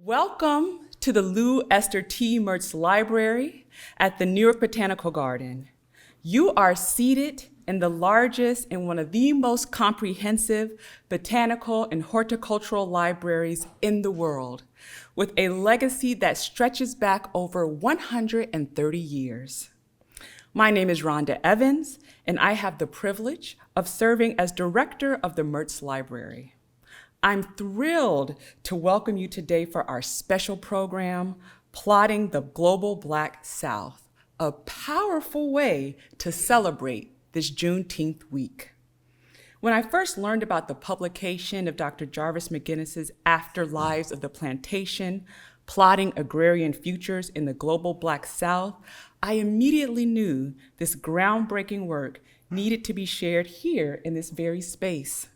Welcome to the Lou Esther T. Mertz Library at the New York Botanical Garden. You are seated in the largest and one of the most comprehensive botanical and horticultural libraries in the world, with a legacy that stretches back over 130 years. My name is Rhonda Evans, and I have the privilege of serving as director of the Mertz Library. I'm thrilled to welcome you today for our special program, Plotting the Global Black South, a powerful way to celebrate this Juneteenth week. When I first learned about the publication of Dr. Jarvis McInnis's Afterlives of the Plantation, Plotting Agrarian Futures in the Global Black South, I immediately knew this groundbreaking work needed to be shared here in this very space.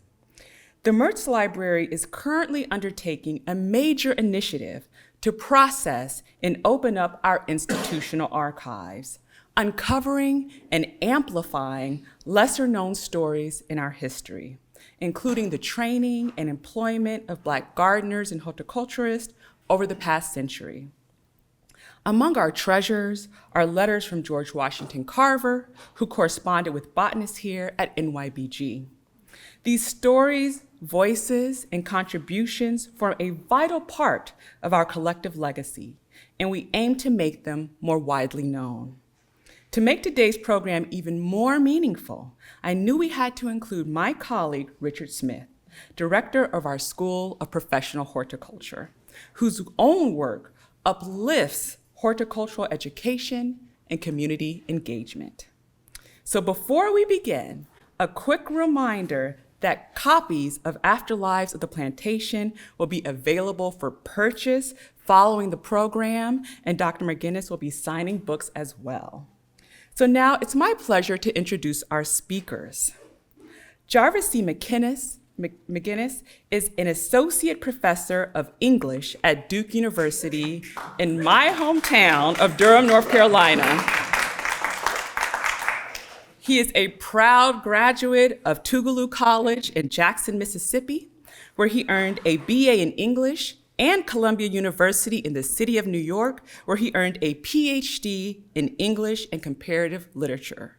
The Mertz Library is currently undertaking a major initiative to process and open up our institutional archives, uncovering and amplifying lesser-known stories in our history, including the training and employment of Black gardeners and horticulturists over the past century. Among our treasures are letters from George Washington Carver, who corresponded with botanists here at NYBG. These stories, voices, and contributions form a vital part of our collective legacy, and we aim to make them more widely known. To make today's program even more meaningful, I knew we had to include my colleague, Richard Smith, director of our School of Professional Horticulture, whose own work uplifts horticultural education and community engagement. So before we begin, a quick reminder that copies of Afterlives of the Plantation will be available for purchase following the program, and Dr. McInnis will be signing books as well. So now it's my pleasure to introduce our speakers. Jarvis C. McInnis is an associate professor of English at Duke University in my hometown of Durham, North Carolina. He is a proud graduate of Tougaloo College in Jackson, Mississippi, where he earned a BA in English, and Columbia University in the city of New York, where he earned a PhD in English and comparative literature.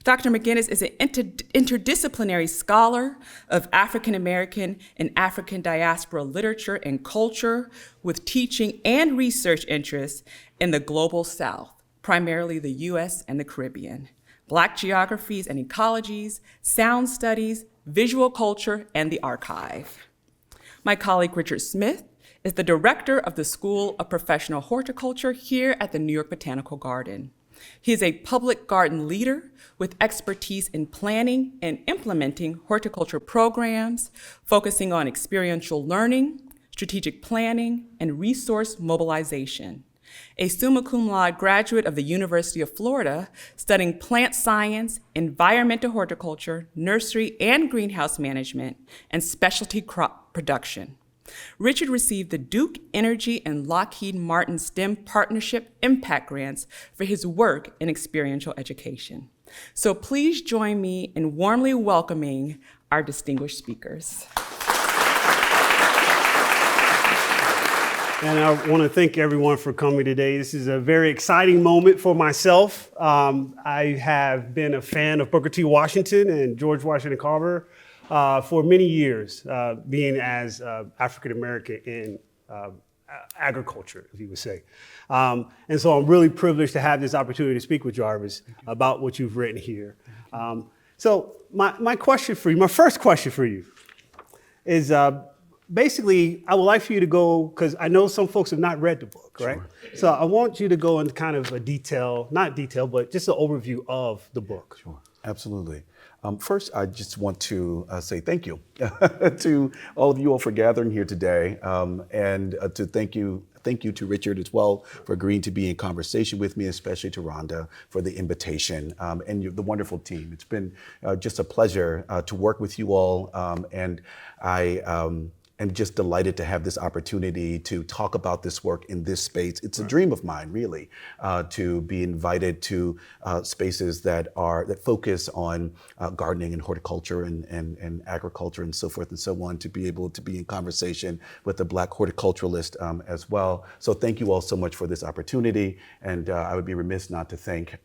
Dr. McInnis is an interdisciplinary scholar of African American and African Diaspora literature and culture, with teaching and research interests in the Global South, primarily the US and the Caribbean, Black geographies and ecologies, sound studies, visual culture, and the archive. My colleague Richard Smith is the director of the School of Professional Horticulture here at the New York Botanical Garden. He is a public garden leader with expertise in planning and implementing horticulture programs, focusing on experiential learning, strategic planning, and resource mobilization. A summa cum laude graduate of the University of Florida, studying plant science, environmental horticulture, nursery and greenhouse management, and specialty crop production. Richard received the Duke Energy and Lockheed Martin STEM Partnership Impact Grants for his work in experiential education. So please join me in warmly welcoming our distinguished speakers. And I want to thank everyone for coming today. This is a very exciting moment for myself. I have been a fan of Booker T. Washington and George Washington Carver for many years, being as African American in agriculture, if you would say. And so I'm really privileged to have this opportunity to speak with Jarvis about what you've written here. So my first question for you is, basically, I would like for you to go, because I know some folks have not read the book, right? Sure. So I want you to go into kind of not detail, but just an overview of the book. Sure, absolutely. First, I just want to say thank you to all of you all for gathering here today, and to thank you to Richard as well for agreeing to be in conversation with me, especially to Rhonda for the invitation, and the wonderful team. It's been just a pleasure to work with you all, and am just delighted to have this opportunity to talk about this work in this space. It's a dream of mine, really, to be invited to spaces that focus on gardening and horticulture and agriculture and so forth and so on, to be able to be in conversation with a Black horticulturalist as well. So thank you all so much for this opportunity, and I would be remiss not to thank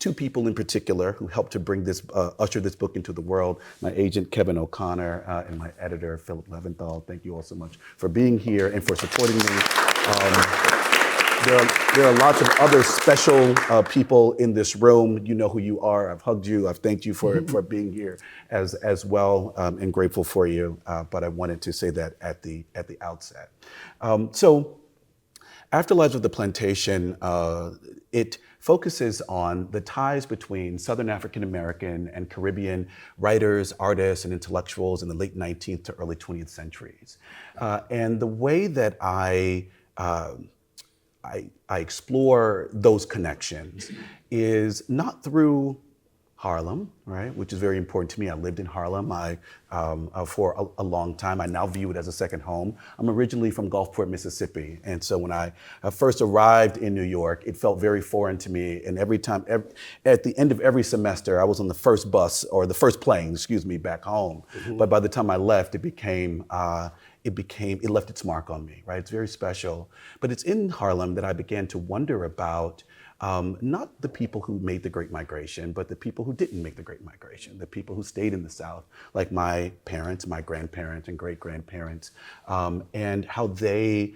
two people in particular who helped to bring this, usher this book into the world: my agent, Kevin O'Connor, and my editor, Philip Leventhal. Thank you all so much for being here and for supporting me. There are lots of other special people in this room. You know who you are. I've hugged you. I've thanked you for being here as well, and grateful for you. But I wanted to say that at the outset. So Afterlives of the Plantation, it focuses on the ties between Southern African American and Caribbean writers, artists, and intellectuals in the late 19th to early 20th centuries. And the way that I explore those connections is not through Harlem, right, which is very important to me. I lived in Harlem for a long time. I now view it as a second home. I'm originally from Gulfport, Mississippi, and so when I first arrived in New York, it felt very foreign to me. And every time, at the end of every semester, I was on the first bus, or the first plane, back home. But by the time I left, it left its mark on me, right? It's very special. But it's in Harlem that I began to wonder about not the people who made the Great Migration, but the people who didn't make the Great Migration, the people who stayed in the South, like my parents, my grandparents, and great-grandparents, and how they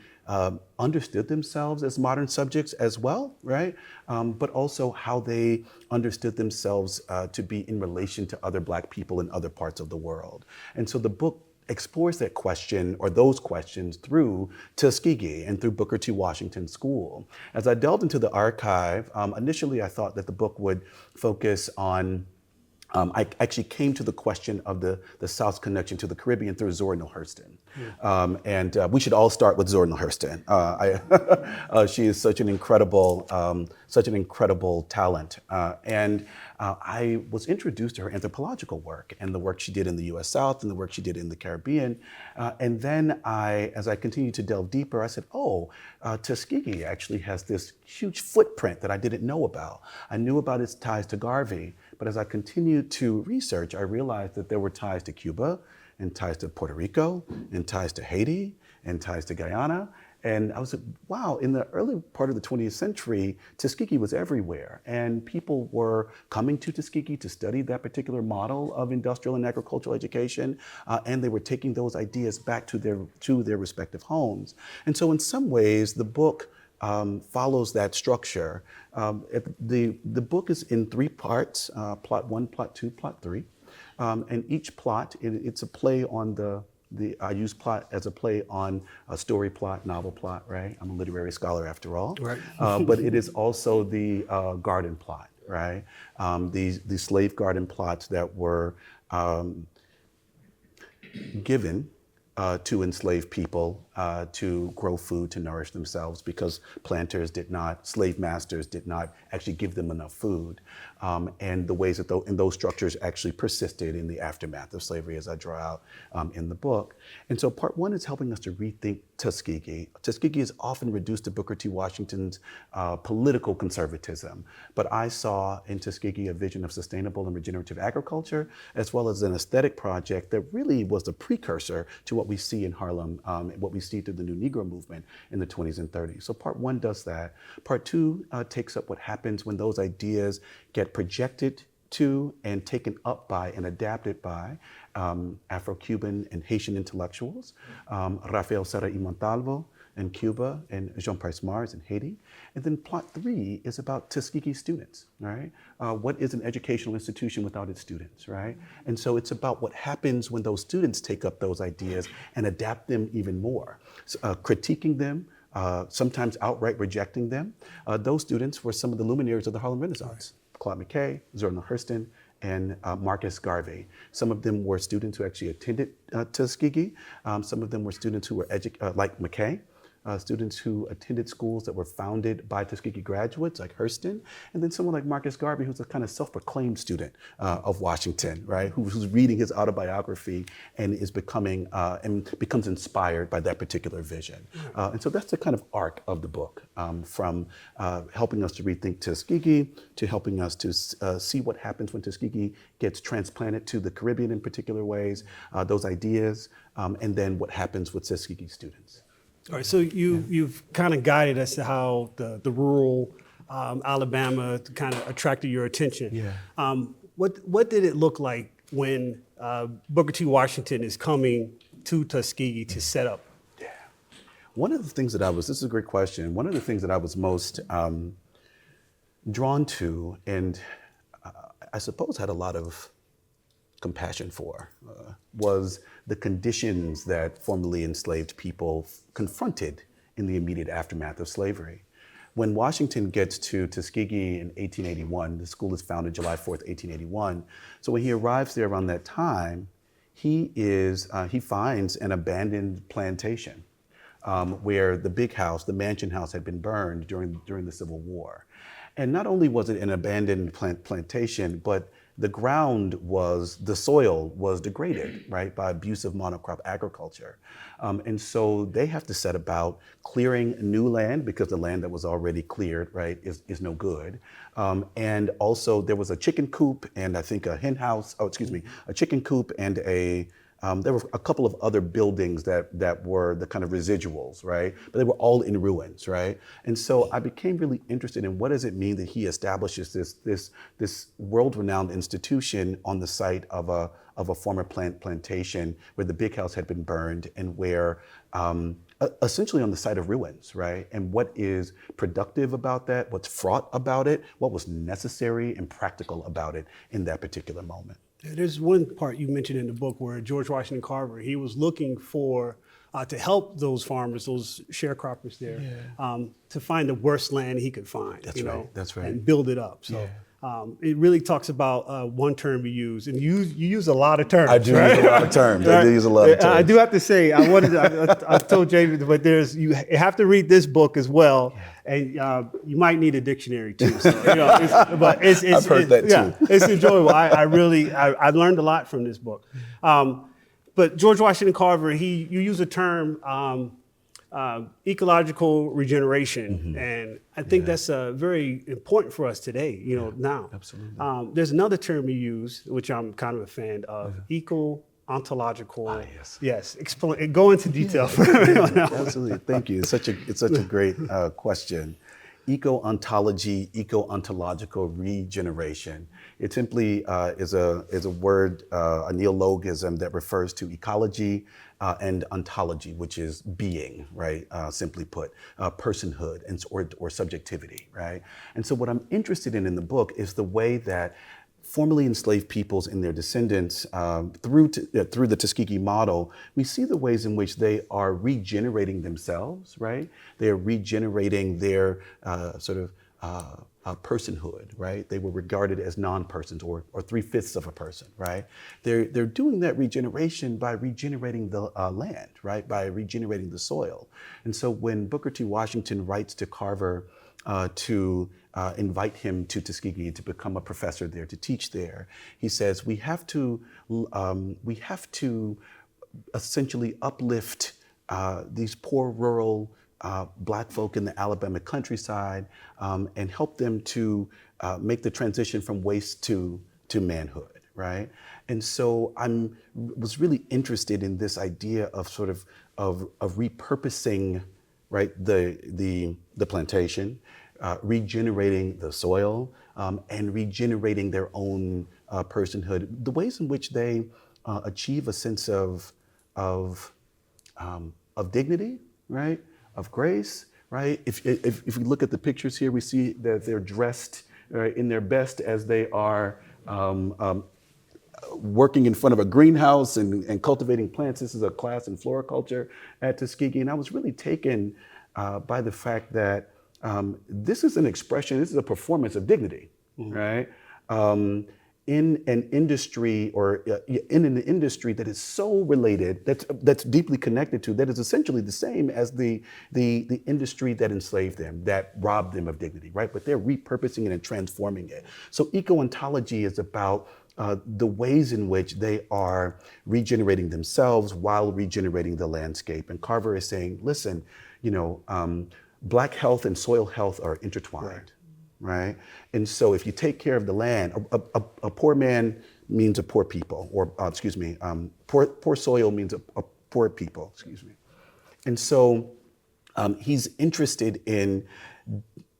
understood themselves as modern subjects as well, right? But also how they understood themselves to be in relation to other Black people in other parts of the world. And so the book explores that question, or those questions, through Tuskegee and through Booker T. Washington School. As I delved into the archive, initially I thought that the book would focus on I actually came to the question of the South's connection to the Caribbean through Zora Neale Hurston. And we should all start with Zora Neale Hurston. She is such an incredible talent. And I was introduced to her anthropological work and the work she did in the US South and the work she did in the Caribbean. And then as I continued to delve deeper, I said, Tuskegee actually has this huge footprint that I didn't know about. I knew about its ties to Garvey, but as I continued to research, I realized that there were ties to Cuba, and ties to Puerto Rico, and ties to Haiti, and ties to Guyana. And I was like, wow, in the early part of the 20th century, Tuskegee was everywhere. And people were coming to Tuskegee to study that particular model of industrial and agricultural education. And they were taking those ideas back to their respective homes. And so in some ways, the book follows that structure. The book is in 3 parts, plot 1, plot 2, plot 3. And each plot, it's a play on I use plot as a play on a story plot, novel plot, right? I'm a literary scholar after all. Right. But it is also the garden plot, right? The slave garden plots that were given to enslaved people to grow food to nourish themselves, because slave masters did not actually give them enough food. And the ways that those structures actually persisted in the aftermath of slavery, as I draw out in the book. And so part 1 is helping us to rethink Tuskegee. Tuskegee is often reduced to Booker T. Washington's political conservatism, but I saw in Tuskegee a vision of sustainable and regenerative agriculture, as well as an aesthetic project that really was the precursor to what we see in Harlem, what we see through the New Negro movement in the 20s and 30s. So part 1 does that. Part 2 takes up what happens when those ideas get projected to and taken up by and adapted by Afro-Cuban and Haitian intellectuals, Rafael Serra y Montalvo in Cuba, and Jean Price Mars in Haiti. And then plot 3 is about Tuskegee students, right? What is an educational institution without its students, right? And so it's about what happens when those students take up those ideas and adapt them even more, critiquing them, sometimes outright rejecting them. Those students were some of the luminaries of the Harlem Renaissance. Claude McKay, Zora Neale Hurston, and Marcus Garvey. Some of them were students who actually attended Tuskegee. Some of them were students who were like McKay, students who attended schools that were founded by Tuskegee graduates like Hurston, and then someone like Marcus Garvey, who's a kind of self-proclaimed student of Washington, right? Who's reading his autobiography and is becoming and becomes inspired by that particular vision. And so that's the kind of arc of the book, from helping us to rethink Tuskegee to helping us to see what happens when Tuskegee gets transplanted to the Caribbean in particular ways, those ideas, and then what happens with Tuskegee students. All right, so you've kind of guided us to how the rural Alabama kind of attracted your attention. Yeah. What did it look like when Booker T. Washington is coming to Tuskegee to set up? Yeah. One of the things that this is a great question. One of the things that I was most drawn to, and I suppose had a lot of compassion for, was the conditions that formerly enslaved people confronted in the immediate aftermath of slavery. When Washington gets to Tuskegee in 1881, the school is founded July 4th, 1881. So when he arrives there around that time, he finds an abandoned plantation where the big house, the mansion house, had been burned during the Civil War. And not only was it an abandoned plantation, but the soil was degraded, right, by abusive monocrop agriculture. And so they have to set about clearing new land because the land that was already cleared, right, is no good. And also there was a chicken coop and I think a chicken coop and there were a couple of other buildings that were the kind of residuals, right? But they were all in ruins, right? And so I became really interested in what does it mean that he establishes this world-renowned institution on the site of a former plantation where the big house had been burned and where essentially on the site of ruins, right? And what is productive about that? What's fraught about it? What was necessary and practical about it in that particular moment? There's one part you mentioned in the book where George Washington Carver, he was looking for, to help those farmers, those sharecroppers there, to find the worst land he could find. That's right. And build it up. So it really talks about one term you use, and you use a lot of terms. I do right? use a lot of terms. I do use a lot of terms. I do have to say, I told Jamie, but you have to read this book as well. And you might need a dictionary too. So, I've heard that too. Yeah, it's enjoyable. I learned a lot from this book. But George Washington Carver, you use a term, ecological regeneration, and I think that's very important for us today. Now. Absolutely. There's another term you use, which I'm kind of a fan of, ontological. Yes. Explain. Go into detail for everyone else. Absolutely. Thank you. It's such a great question. Eco-ontology, eco-ontological regeneration. It simply is a word, a neologism that refers to ecology and ontology, which is being, right? Simply put, personhood or subjectivity, right? And so what I'm interested in the book is the way that formerly enslaved peoples and their descendants, through the Tuskegee model, we see the ways in which they are regenerating themselves, right? They are regenerating their personhood, right? They were regarded as non-persons or 3/5 of a person, right? They're doing that regeneration by regenerating the land, right? By regenerating the soil. And so when Booker T. Washington writes to Carver to invite him to Tuskegee to become a professor there, to teach there, he says we have to essentially uplift these poor rural Black folk in the Alabama countryside and help them to make the transition from waste to manhood, right? And so I was really interested in this idea of of repurposing, right, the plantation, regenerating the soil, and regenerating their own personhood. The ways in which they achieve a sense of dignity, right, of grace, right. If we look at the pictures here, we see that they're dressed in their best as they are working in front of a greenhouse and cultivating plants. This is a class in floriculture at Tuskegee, and I was really taken by the fact that this is an expression, this is a performance of dignity, right? in an industry in an industry that is so related, that's deeply connected to, that is essentially the same as the industry that enslaved them, that robbed them of dignity, right? But they're repurposing it and transforming it. So eco-ontology is about the ways in which they are regenerating themselves while regenerating the landscape. And Carver is saying, listen, Black health and soil health are intertwined. Right. And so if you take care of the land, a poor man means a poor people, or poor soil means a poor people, And so he's interested in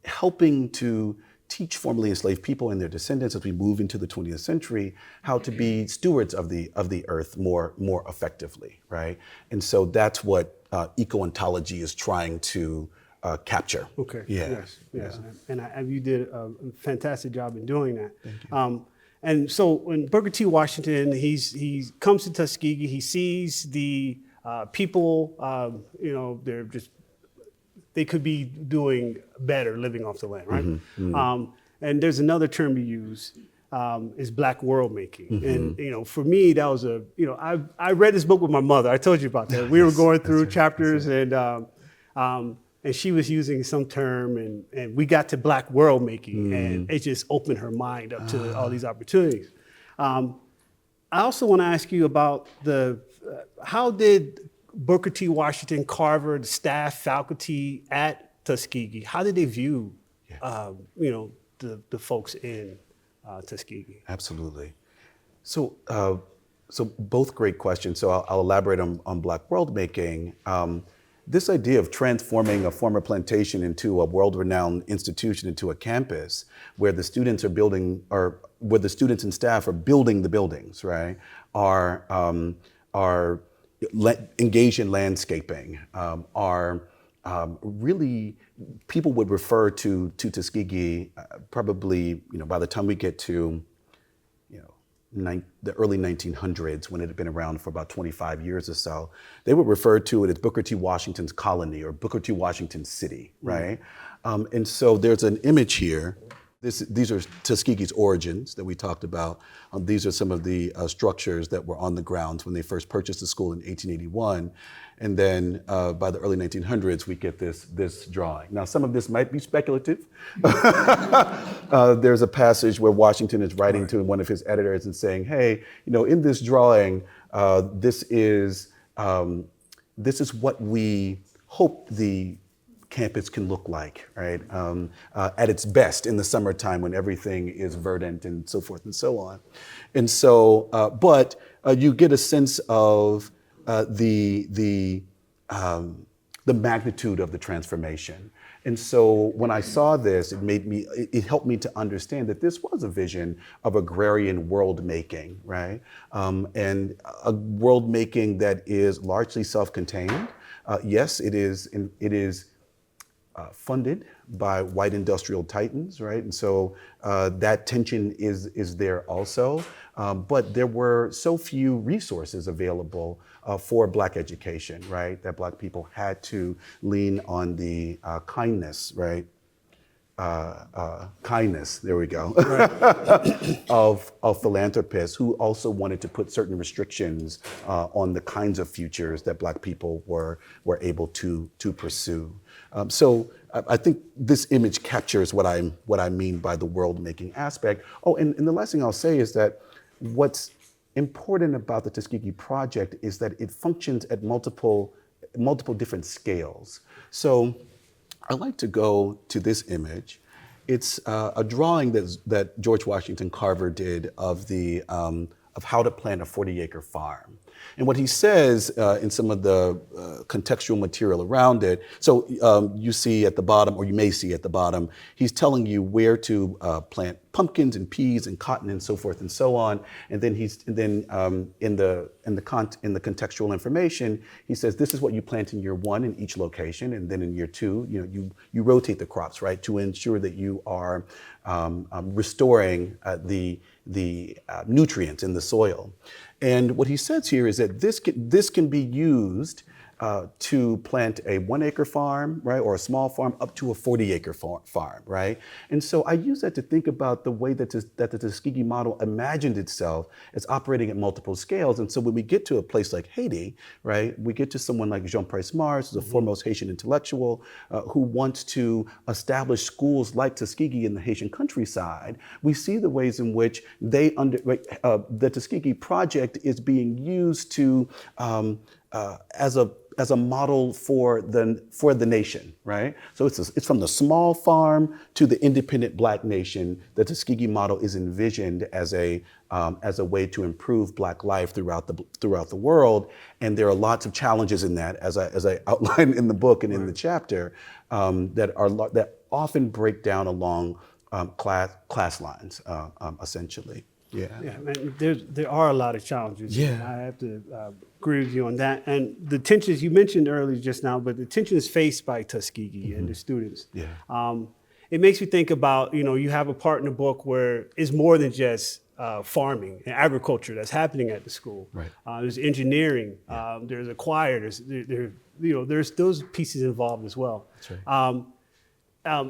helping to teach formerly enslaved people and their descendants as we move into the 20th century how to be stewards of the earth more effectively, right? And so that's what eco-ontology is trying to capture. Okay. Yeah. Yes. And you did a fantastic job in doing that. Thank you. And so when Booker T. Washington, he comes to Tuskegee, he sees the people, they could be doing better living off the land, right? Mm-hmm, mm-hmm. And there's another term you use, is Black worldmaking. Mm-hmm. And, for me, that was I read this book with my mother. I told you about that. We were going through chapters and she was using some term and we got to Black world making and it just opened her mind up to all these opportunities. I also want to ask you about how did Booker T. Washington, Carver, the staff, faculty at Tuskegee, how did they view, the folks in Tuskegee? Absolutely. So both great questions. So I'll elaborate on Black world making. This idea of transforming a former plantation into a world-renowned institution, into a campus where the students are building, or where the students and staff are building the buildings, right? Are engaged in landscaping, are really, people would refer to Tuskegee probably, by the time we get to the early 1900s, when it had been around for about 25 years or so, they would refer to it as Booker T. Washington's colony or Booker T. Washington's city, right? And so there's an image here. These are Tuskegee's origins that we talked about. These are some of the structures that were on the grounds when they first purchased the school in 1881. And then by the early 1900s, we get this drawing. Now, some of this might be speculative. There's a passage where Washington is writing to one of his editors and saying, hey, in this drawing, this is what we hope the campus can look like, right? At its best in the summertime when everything is verdant and so forth and so on. And so, but you get a sense of the magnitude of the transformation. And so when I saw this, it helped me to understand that this was a vision of agrarian world making, right? And a world making that is largely self-contained. Yes, it is funded by white industrial titans, right? And so that tension is there also. But there were so few resources available for Black education, right? That Black people had to lean on the kindness, right? Kindness, there we go, right. of philanthropists who also wanted to put certain restrictions on the kinds of futures that Black people were able to pursue. So I think this image captures what I mean by the world-making aspect. Oh, and the last thing I'll say is that what's important about the Tuskegee Project is that it functions at multiple different scales. So I like to go to this image. It's a drawing that George Washington Carver did of how to plant a 40-acre farm. And what he says in some of the contextual material around it, so you see at the bottom, or you may see at the bottom, he's telling you where to plant pumpkins and peas and cotton and so forth and so on. And then in the contextual information, he says this is what you plant in year 1 in each location, and then in year 2, you rotate the crops, right, to ensure that you are restoring the nutrients in the soil. And what he says here is that this can be used to plant a 1-acre farm, right, or a small farm up to a 40-acre farm, right? And so I use that to think about the way that the Tuskegee model imagined itself as operating at multiple scales. And so when we get to a place like Haiti, right, we get to someone like Jean Price Mars, who's the foremost Haitian intellectual, who wants to establish schools like Tuskegee in the Haitian countryside. We see the ways in which the Tuskegee project is being used to as a model for the nation, right? So it's from the small farm to the independent Black nation. The Tuskegee model is envisioned as a way to improve Black life throughout the world, and there are lots of challenges in that, as I outline in the book and in the chapter, that often break down along class lines, essentially. Yeah. Yeah, man, there are a lot of challenges. Yeah. I have to agree with you on that. And the tensions you mentioned earlier just now, but the tensions faced by Tuskegee and the students. Yeah. It makes me think about, you have a part in the book where it's more than just farming and agriculture that's happening at the school. Right. There's engineering, there's a choir, there's those pieces involved as well. That's right.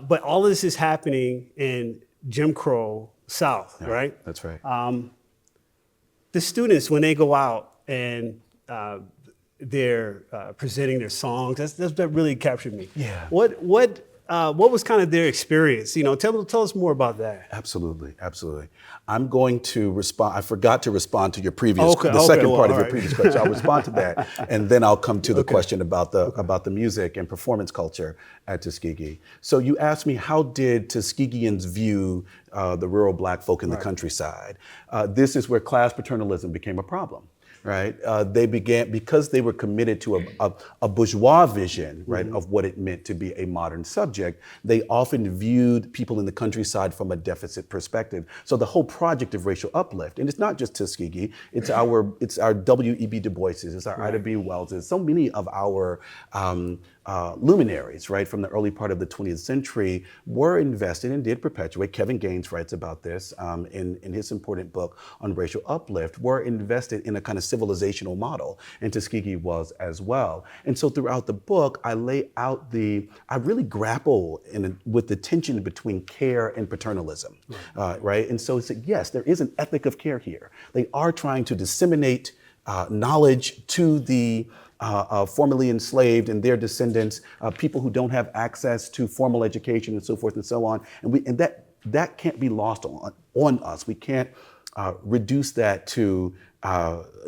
But all of this is happening in Jim Crow South, Yeah, right? That's right. The students, when they go out and they're presenting their songs, that really captured me. Yeah. What was kind of their experience? Tell us more about that. Absolutely, absolutely. I'm going to respond. I forgot to respond to your previous, Okay, the second well, part of all your right. previous question. I'll respond to that, and then I'll come to the question about the music and performance culture at Tuskegee. So you asked me, how did Tuskegeans view the rural Black folk in the countryside? This is where class paternalism became a problem. Right, they began, because they were committed to a bourgeois vision, right, of what it meant to be a modern subject. They often viewed people in the countryside from a deficit perspective. So the whole project of racial uplift, and it's not just Tuskegee, it's our W.E.B. Du Bois's, it's our Ida B. Wells's, so many of our luminaries, right, from the early part of the 20th century were invested and did perpetuate. Kevin Gaines writes about this in his important book on racial uplift, were invested in a kind of civilizational model, and Tuskegee was as well. And so throughout the book, I lay out I really grapple with the tension between care and paternalism, right? And so it's yes, there is an ethic of care here. They are trying to disseminate knowledge to the formerly enslaved and their descendants, people who don't have access to formal education and so forth and so on. And that can't be lost on us. We can't reduce that to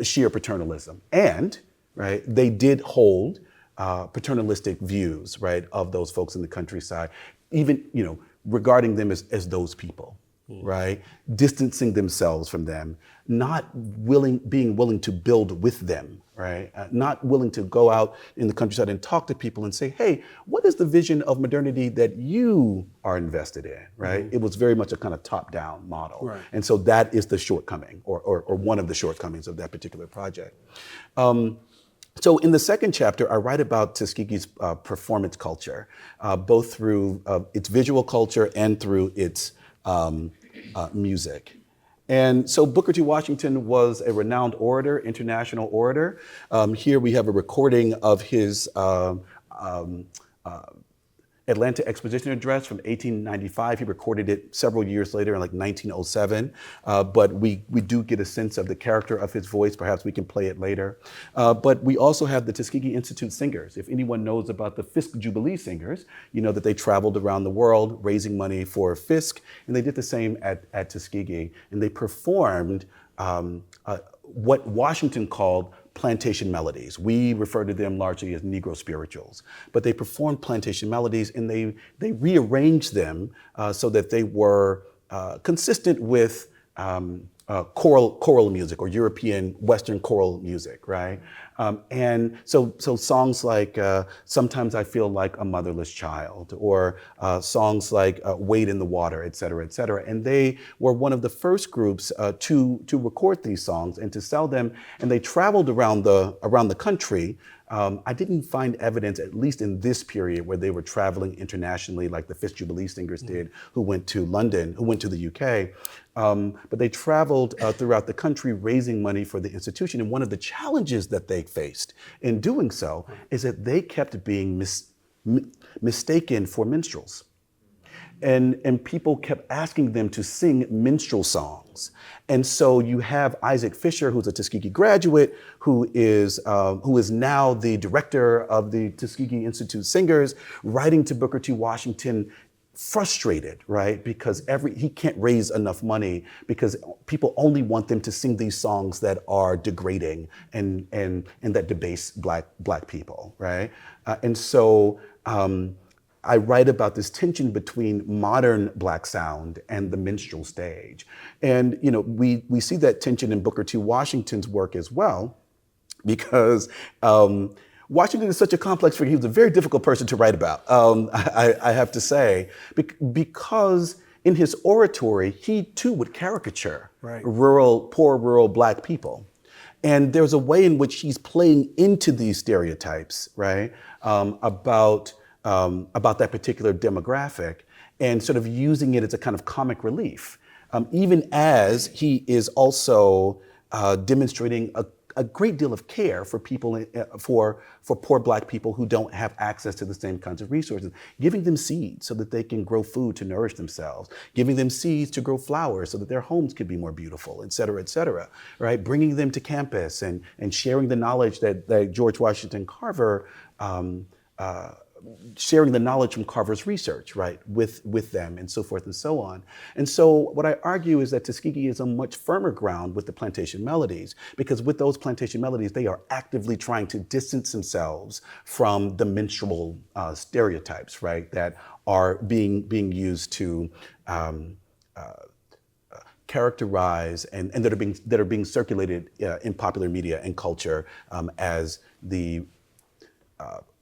sheer paternalism. And, right, they did hold paternalistic views, right, of those folks in the countryside, even, regarding them as those people. Right, distancing themselves from them, being willing to build with them, right? Not willing to go out in the countryside and talk to people and say, hey, what is the vision of modernity that you are invested in, right? It was very much a kind of top-down model. Right. And so that is the shortcoming, or one of the shortcomings of that particular project. So in the second chapter, I write about Tuskegee's performance culture, both through its visual culture and through its music. And so Booker T. Washington was a renowned orator, international orator. Here we have a recording of his Atlanta Exposition Address from 1895. He recorded it several years later in like 1907. But we do get a sense of the character of his voice. Perhaps we can play it later. But we also have the Tuskegee Institute singers. If anyone knows about the Fisk Jubilee singers, you know that they traveled around the world raising money for Fisk, and they did the same at Tuskegee. And they performed what Washington called plantation melodies. We refer to them largely as Negro spirituals, but they performed plantation melodies, and they rearranged them so that they were consistent with choral music, or European Western choral music, right? And so songs like Sometimes I Feel Like a Motherless Child, or songs like Wade in the Water, et cetera, et cetera. And they were one of the first groups to record these songs and to sell them. And they traveled around the country I didn't find evidence, at least in this period, where they were traveling internationally like the Fifth Jubilee Singers did, who went to London, who went to the UK. But they traveled throughout the country raising money for the institution. And one of the challenges that they faced in doing so is that they kept being mistaken for minstrels. And people kept asking them to sing minstrel songs. And so you have Isaac Fisher, who's a Tuskegee graduate, who is now the director of the Tuskegee Institute Singers, writing to Booker T. Washington, frustrated, right? Because he can't raise enough money because people only want them to sing these songs that are degrading and that debase black people, right? And so I write about this tension between modern Black sound and the minstrel stage. And we see that tension in Booker T. Washington's work as well, because Washington is such a complex figure. He was a very difficult person to write about, I have to say, because in his oratory, he too would caricature poor rural Black people. And there's a way in which he's playing into these stereotypes, right, about that particular demographic and sort of using it as a kind of comic relief, even as he is also demonstrating a great deal of care for people, for poor Black people who don't have access to the same kinds of resources, giving them seeds so that they can grow food to nourish themselves, giving them seeds to grow flowers so that their homes could be more beautiful, et cetera, right? Bringing them to campus and sharing the knowledge that George Washington Carver sharing the knowledge from Carver's research, right, with them and so forth and so on. And so what I argue is that Tuskegee is on much firmer ground with the plantation melodies, because with those plantation melodies, they are actively trying to distance themselves from the minstrel stereotypes, right, that are being used to characterize and that are being circulated in popular media and culture as the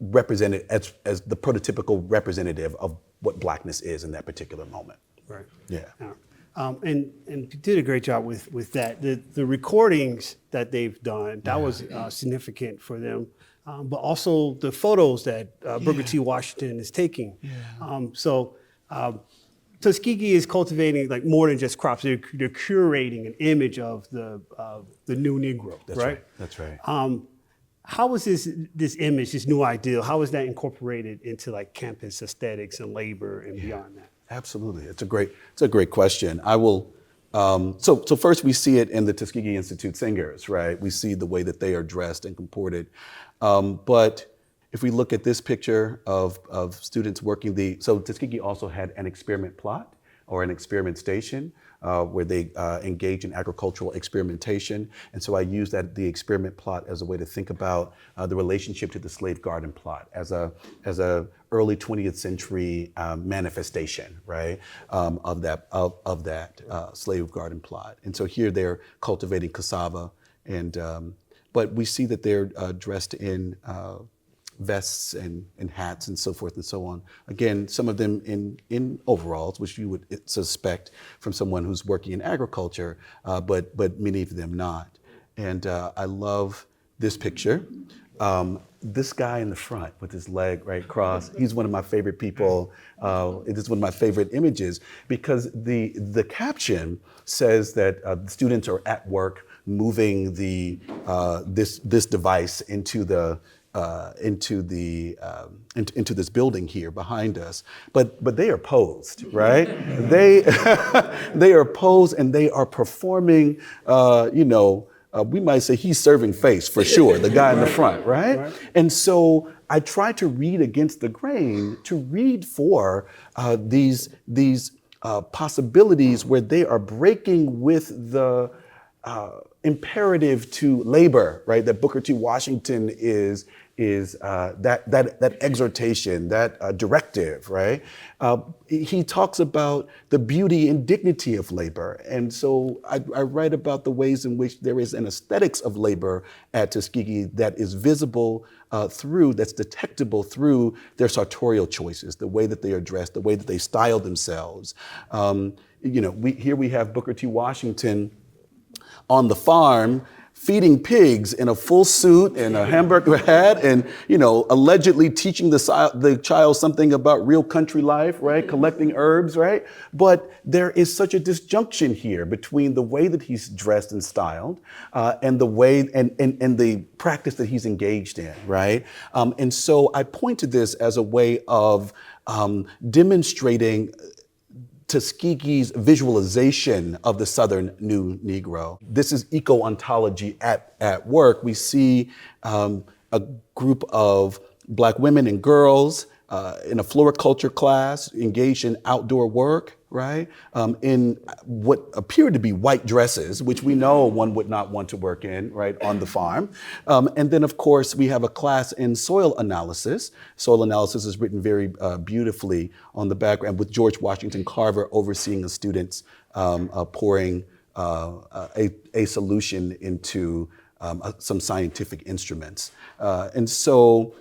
represented as the prototypical representative of what Blackness is in that particular moment. Right. Yeah. And you did a great job with that. The recordings that they've done, that was significant for them, but also the photos that Booker T. Washington is taking. Yeah. Tuskegee is cultivating like more than just crops. They're curating an image of the new Negro. That's right. That's right. How was this image, this new ideal, how was that incorporated into like campus aesthetics and labor and beyond that? Absolutely, it's a great question. I will. So first we see it in the Tuskegee Institute Singers, right? We see the way that they are dressed and comported. But if we look at this picture of students working so Tuskegee also had an experiment plot or an experiment station where they engage in agricultural experimentation. And so I use the experiment plot as a way to think about the relationship to the slave garden plot as a early 20th century manifestation, right, of that slave garden plot. And so here they're cultivating cassava, but we see that they're dressed in vests and hats and so forth and so on. Again, some of them in overalls, which you would suspect from someone who's working in agriculture, but many of them not. And I love this picture. This guy in the front with his leg right crossed, he's one of my favorite people. It is one of my favorite images because the caption says that the students are at work moving this device into this building here behind us, but they are posed, right? they are posed and they are performing. We might say he's serving face for sure. The guy in the front, right? And so I try to read against the grain, to read for these possibilities where they are breaking with the imperative to labor, right? That Booker T. Washington is that exhortation, that directive, right? He talks about the beauty and dignity of labor. And so I write about the ways in which there is an aesthetics of labor at Tuskegee that is visible that's detectable through their sartorial choices, the way that they are dressed, the way that they style themselves. Here we have Booker T. Washington on the farm, feeding pigs in a full suit and a hamburger hat and, allegedly teaching the child something about real country life, right? Collecting herbs, right? But there is such a disjunction here between the way that he's dressed and styled and the way and the practice that he's engaged in, right? And so I point to this as a way of demonstrating Tuskegee's visualization of the Southern New Negro. This is eco-ontology at work. We see a group of Black women and girls in a floriculture class engaged in outdoor work, right? In what appear to be white dresses, which we know one would not want to work in, right, on the farm. And then, of course, we have a class in soil analysis. Soil analysis is written very beautifully on the background with George Washington Carver overseeing the students pouring a solution into some scientific instruments. And so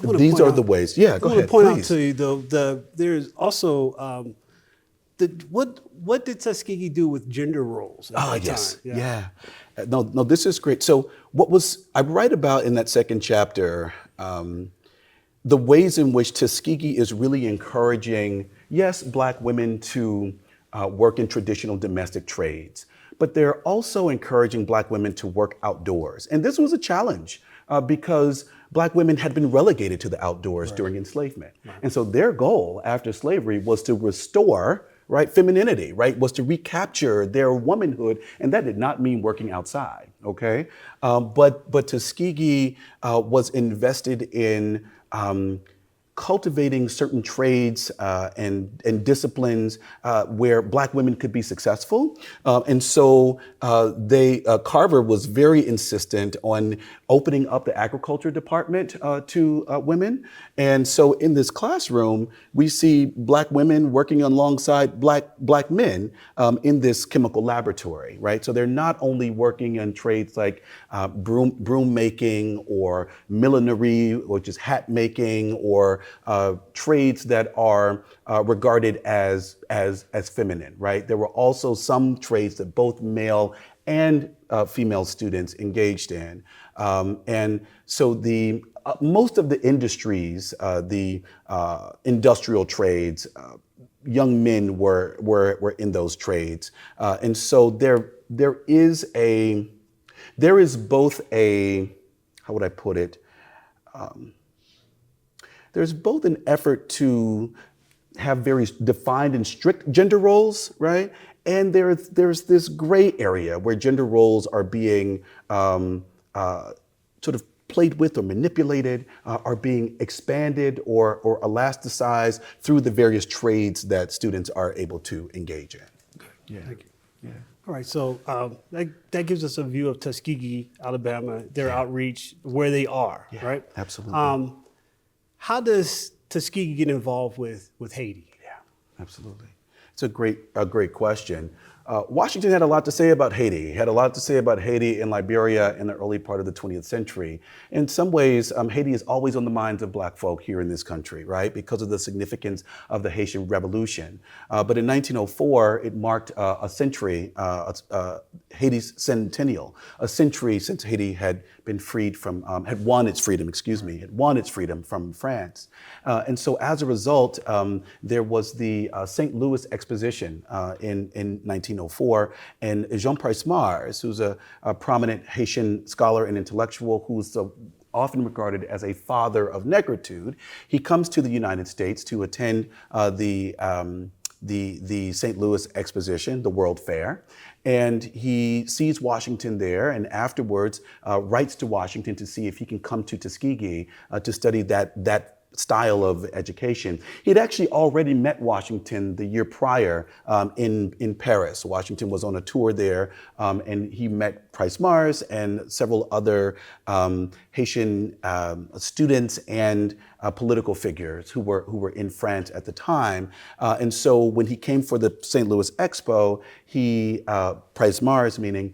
these are the ways. Yeah, go ahead, I want to point please. out to you, though, there's also what did Tuskegee do with gender roles at that Yes, time? yeah. No, this is great. So I write about in that second chapter, the ways in which Tuskegee is really encouraging, yes, Black women to work in traditional domestic trades, but they're also encouraging Black women to work outdoors. And this was a challenge because Black women had been relegated to the outdoors during enslavement. And so their goal after slavery was to restore, right, femininity, right, was to recapture their womanhood, and that did not mean working outside, okay? But Tuskegee was invested in cultivating certain trades and disciplines where Black women could be successful. And so Carver was very insistent on opening up the agriculture department to women. And so in this classroom, we see Black women working alongside black men in this chemical laboratory, right? So they're not only working in trades like broom making or millinery, which is hat making, or trades that are regarded as feminine, right? There were also some trades that both male and female students engaged in. And so most of the industries, the industrial trades, young men were in those trades. And so there is both a, how would I put it? There's both an effort to have very defined and strict gender roles, right? And there's this gray area where gender roles are being sort of played with or manipulated, are being expanded or elasticized through the various trades that students are able to engage in. Yeah. Thank you. Yeah. All right, so that gives us a view of Tuskegee, Alabama, their outreach, where they are, right? Absolutely. How does Tuskegee get involved with Haiti? Yeah, absolutely. It's a great question. Washington had a lot to say about Haiti. He had a lot to say about Haiti and Liberia in the early part of the 20th century. In some ways, Haiti is always on the minds of Black folk here in this country, right? Because of the significance of the Haitian Revolution. But in 1904, it marked a century, Haiti's centennial, a century since Haiti had been freed from, had won its freedom from France. And so as a result, there was the St. Louis Exposition in 1904, and Jean Price Mars, who's a prominent Haitian scholar and intellectual who's often regarded as a father of negritude, he comes to the United States to attend the St. Louis Exposition, the World Fair, and he sees Washington there, and afterwards writes to Washington to see if he can come to Tuskegee to study that style of education. He'd actually already met Washington the year prior in Paris. Washington was on a tour there, and he met Price Mars and several other Haitian students and political figures who were in France at the time. And so when he came for the St. Louis Expo, Price Mars meaning,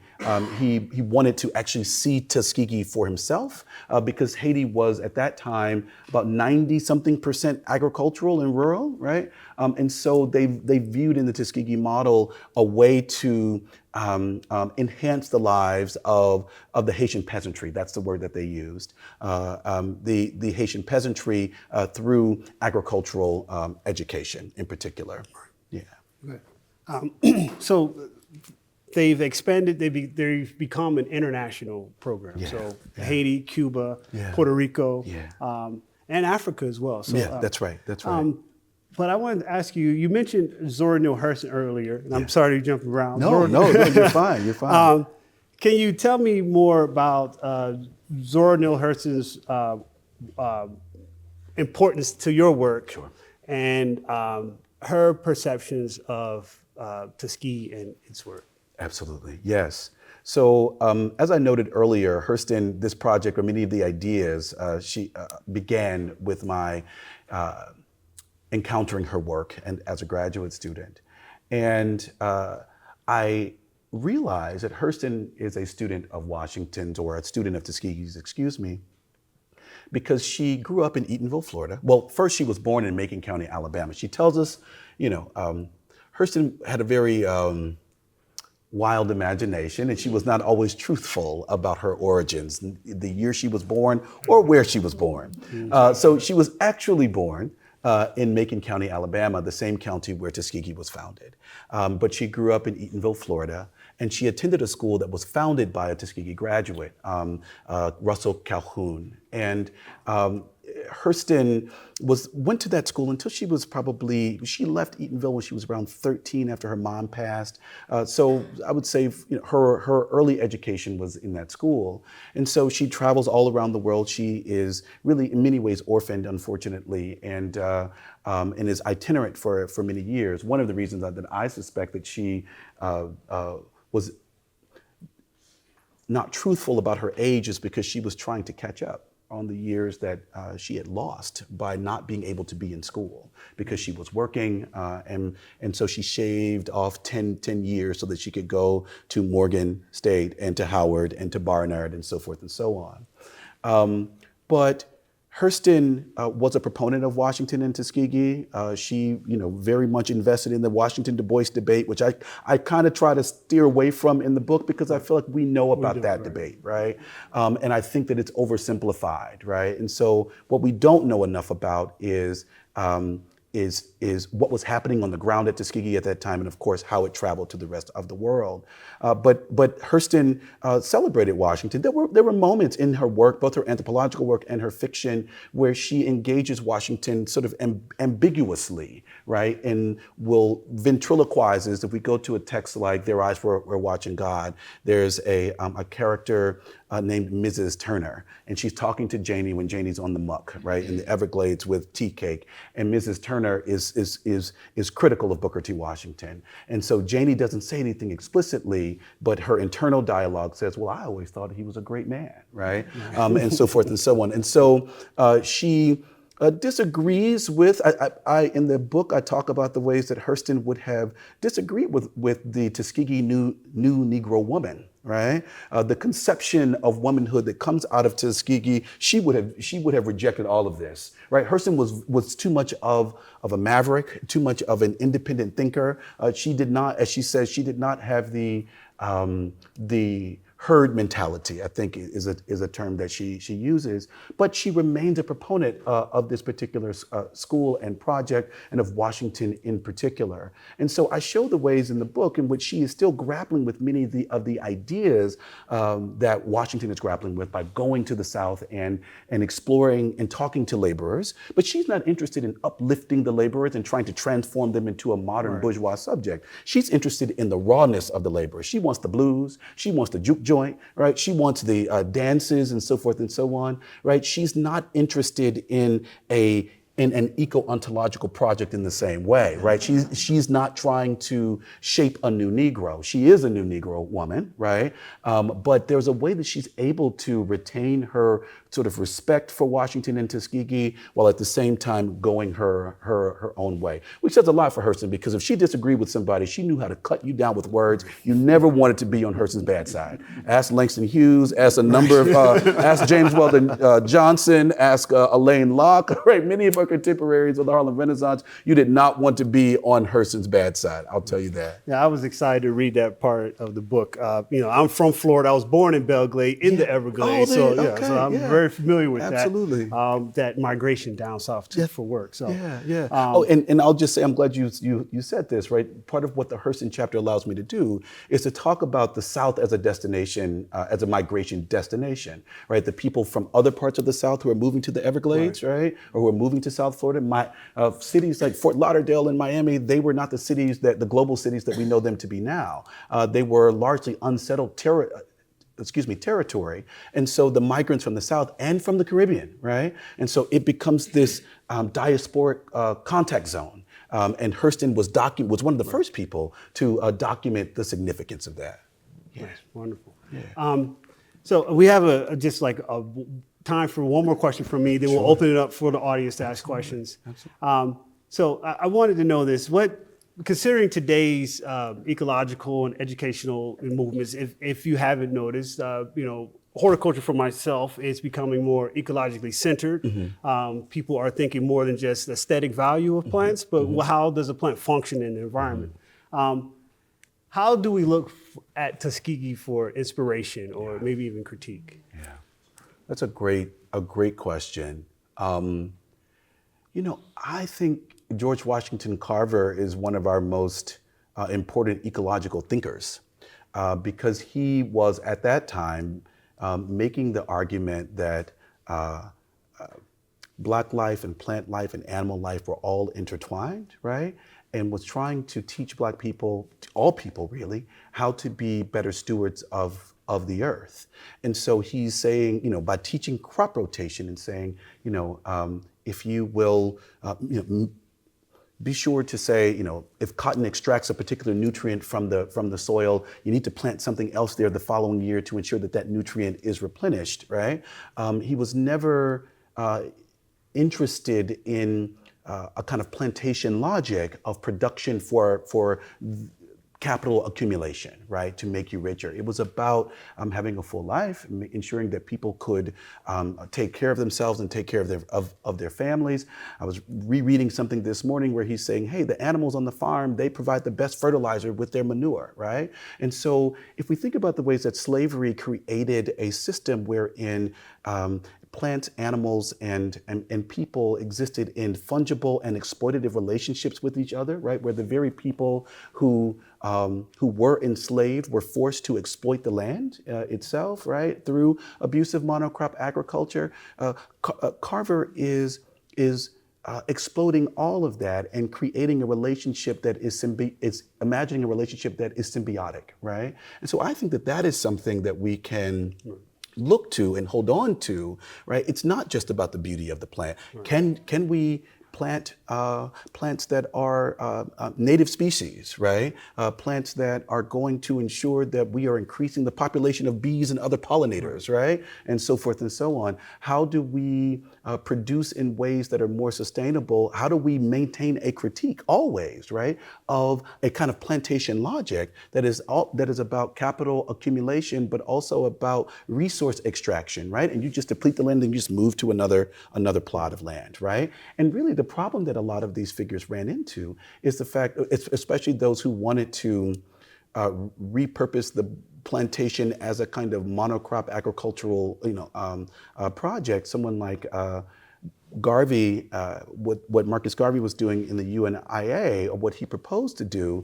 he wanted to actually see Tuskegee for himself because Haiti was at that time about 90 90-something% agricultural and rural, right? And so they viewed in the Tuskegee model a way to enhance the lives of the Haitian peasantry. That's the word that they used. The Haitian peasantry through agricultural education in particular. Yeah. So they've expanded, they've become an international program. Yeah, So yeah. Haiti, Cuba, Yeah. Puerto Rico, Yeah. and Africa as well. So, Yeah, that's right. That's right. But I wanted to ask you, you mentioned Zora Neale Hurston earlier, and I'm sorry to jump around. No, you're fine. You're fine. Can you tell me more about Zora Neale Hurston's importance to your work? Sure. And her perceptions of Tuskegee and its work? Absolutely, yes. So as I noted earlier, Hurston, this project, or many of the ideas, she began with my encountering her work and as a graduate student. And I realized that Hurston is a student of Washington's, or a student of Tuskegee's, excuse me, because she grew up in Eatonville, Florida. Well, first she was born in Macon County, Alabama. She tells us, Hurston had a very wild imagination, and she was not always truthful about her origins, the year she was born or where she was born. So she was actually born in Macon County, Alabama, the same county where Tuskegee was founded. But she grew up in Eatonville, Florida, and she attended a school that was founded by a Tuskegee graduate, Russell Calhoun. And Hurston went to that school until she left Eatonville when she was around 13 after her mom passed. So I would say her early education was in that school. And so she travels all around the world. She is really in many ways orphaned, unfortunately, and is itinerant for many years. One of the reasons that I suspect that she was not truthful about her age is because she was trying to catch up on the years that she had lost by not being able to be in school because she was working, and so she shaved off 10 years so that she could go to Morgan State and to Howard and to Barnard and so forth and so on. But Hurston was a proponent of Washington and Tuskegee. She, very much invested in the Washington-Du Bois debate, which I kind of try to steer away from in the book because I feel like we know about that debate, right? And I think that it's oversimplified, right? And so what we don't know enough about is what was happening on the ground at Tuskegee at that time, and of course how it traveled to the rest of the world. But Hurston celebrated Washington. There were moments in her work, both her anthropological work and her fiction, where she engages Washington sort of ambiguously, right? And will ventriloquizes. If we go to a text like "Their Eyes Were Watching God," there's a character named Mrs. Turner, and she's talking to Janie when Janie's on the muck, right, in the Everglades with tea cake, and Mrs. Turner is critical of Booker T. Washington, and so Janie doesn't say anything explicitly, but her internal dialogue says, "Well, I always thought he was a great man," right, and so forth and so on, and so she disagrees with, in the book I talk about the ways that Hurston would have disagreed with the Tuskegee new Negro woman, right? The conception of womanhood that comes out of Tuskegee, she would have rejected all of this, right? Hurston was too much of a maverick, too much of an independent thinker. She did not, as she says, she did not have the herd mentality, I think is a term that she uses, but she remains a proponent of this particular school and project, and of Washington in particular. And so I show the ways in the book in which she is still grappling with many of the ideas that Washington is grappling with by going to the South and exploring and talking to laborers, but she's not interested in uplifting the laborers and trying to transform them into a modern bourgeois subject. She's interested in the rawness of the laborers. She wants the blues, she wants the juke joint, right? She wants the dances and so forth and so on, right? She's not interested in a in an eco-ontological project in the same way, right? She's not trying to shape a new Negro. She is a new Negro woman, right? But there's a way that she's able to retain her sort of respect for Washington and Tuskegee while at the same time going her own way, which says a lot for Hurston, because if she disagreed with somebody, she knew how to cut you down with words. You never wanted to be on Hurston's bad side. Ask Langston Hughes, ask a number of, ask James Weldon Johnson, ask Elaine Locke, right? Many of our contemporaries of the Harlem Renaissance, you did not want to be on Hurston's bad side. I'll tell you that. Yeah, I was excited to read that part of the book. I'm from Florida. I was born in Belgrade, in the Everglades, so I'm very familiar with Absolutely. that migration down south for work. So and I'll just say, I'm glad you said this, right? Part of what the Hurston chapter allows me to do is to talk about the South as a destination, as a migration destination, right? The people from other parts of the South who are moving to the Everglades, right? Or who are moving to South Florida. Cities like Fort Lauderdale and Miami, they were not the global cities that we know them to be now. They were largely unsettled territory. And so the migrants from the South and from the Caribbean, right? And so it becomes this diasporic contact zone. And Hurston was one of the first people to document the significance of that. Yeah. Nice. Wonderful. Yeah. So we have just like a time for one more question from me, then we'll open it up for the audience to ask questions. So I wanted to know this, considering today's ecological and educational movements, if you haven't noticed, horticulture for myself is becoming more ecologically centered. People are thinking more than just aesthetic value of plants, but how does a plant function in the environment? How do we look at Tuskegee for inspiration or maybe even critique? Yeah, that's a great question. I think George Washington Carver is one of our most important ecological thinkers because he was at that time making the argument that Black life and plant life and animal life were all intertwined, right? And was trying to teach Black people, all people really, how to be better stewards of the earth. And so he's saying, by teaching crop rotation and saying, if you will, be sure to say, if cotton extracts a particular nutrient from the soil, you need to plant something else there the following year to ensure that nutrient is replenished, right? He was never interested in a kind of plantation logic of production for capital accumulation, right, to make you richer. It was about having a full life, ensuring that people could take care of themselves and take care of their families. I was rereading something this morning where he's saying, hey, the animals on the farm, they provide the best fertilizer with their manure, right? And so if we think about the ways that slavery created a system wherein plants, animals, and people existed in fungible and exploitative relationships with each other, right? Where the very people who were enslaved were forced to exploit the land itself, right? Through abusive monocrop agriculture. Carver is exploding all of that and creating a relationship that is imagining a relationship that is symbiotic, right? And so I think that is something that we can look to and hold on to, right? It's not just about the beauty of the plant. Right. Can we plant plants that are native species, right? Plants that are going to ensure that we are increasing the population of bees and other pollinators, right? And so forth and so on. How do we produce in ways that are more sustainable? How do we maintain a critique always, right, of a kind of plantation logic that is about capital accumulation, but also about resource extraction, right? And you just deplete the land and you just move to another plot of land, right? And really the problem that a lot of these figures ran into is the fact, especially those who wanted to repurpose the plantation as a kind of monocrop agricultural, project. Someone like Garvey, what Marcus Garvey was doing in the UNIA, or what he proposed to do,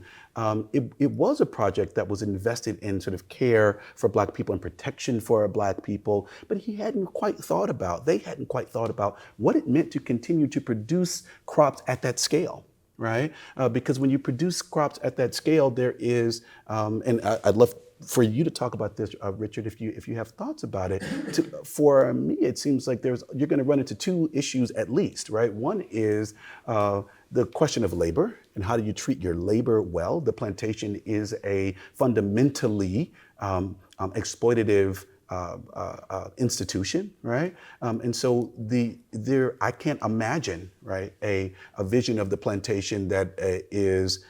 it was a project that was invested in sort of care for Black people and protection for Black people, but they hadn't quite thought about what it meant to continue to produce crops at that scale. Right? Because when you produce crops at that scale, there is, and I'd love for you to talk about this, Richard, if you have thoughts about it. For me, it seems like you're going to run into two issues at least, right? One is the question of labor and how do you treat your labor well. The plantation is a fundamentally exploitative institution, right? And so I can't imagine, right, a vision of the plantation that is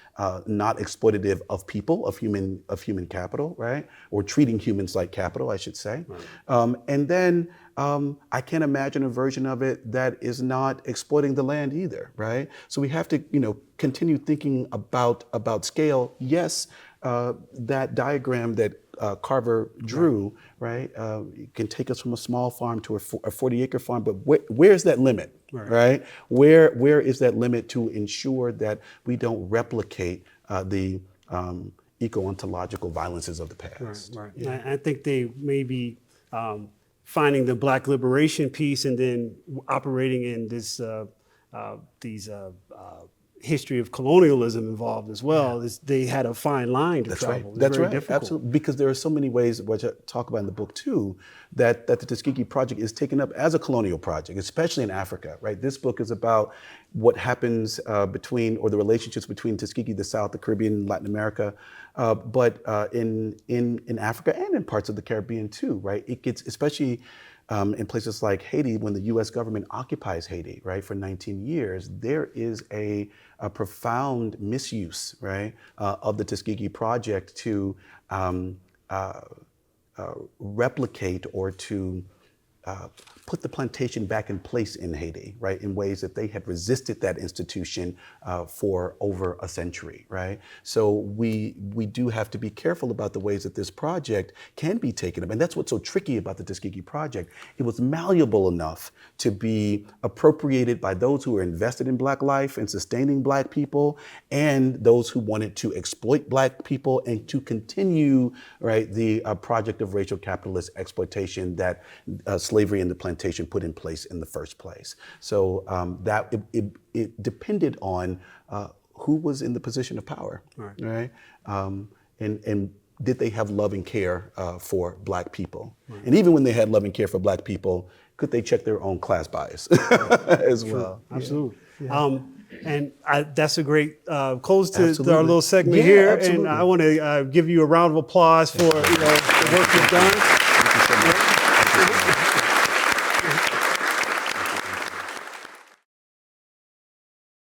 not exploitative of people, of human capital, right? Or treating humans like capital, I should say. Right. And then I can't imagine a version of it that is not exploiting the land either, right? So we have to, continue thinking about scale. Yes, that diagram that Carver drew, right? It can take us from a small farm to a 40-acre farm, but where's that limit, right? Where is that limit to ensure that we don't replicate the eco-ontological violences of the past? Right. Yeah. I think they may be finding the Black liberation piece and then operating in this history of colonialism involved as well. Yeah. They had a fine line to travel. That's right. Difficult. Absolutely. Because there are so many ways, which I talk about in the book too, that the Tuskegee Project is taken up as a colonial project, especially in Africa, right? This book is about what happens the relationships between Tuskegee, the South, the Caribbean, Latin America, but in Africa and in parts of the Caribbean too, right? It gets, especially in places like Haiti, when the U.S. government occupies Haiti, right, for 19 years, there is a profound misuse, right, of the Tuskegee Project to replicate or to put the plantation back in place in Haiti, right, in ways that they had resisted that institution for over a century, right? So we do have to be careful about the ways that this project can be taken up. And that's what's so tricky about the Tuskegee Project. It was malleable enough to be appropriated by those who were invested in Black life and sustaining Black people, and those who wanted to exploit Black people and to continue, right, the project of racial capitalist exploitation that slavery and the plantation put in place in the first place. So that it depended on who was in the position of power, right? And did they have love and care for Black people? Right. And even when they had love and care for Black people, could they check their own class bias as well? Absolutely. Yeah. And that's a great close to our little segment here. Absolutely. And I want to give you a round of applause for the work you've done.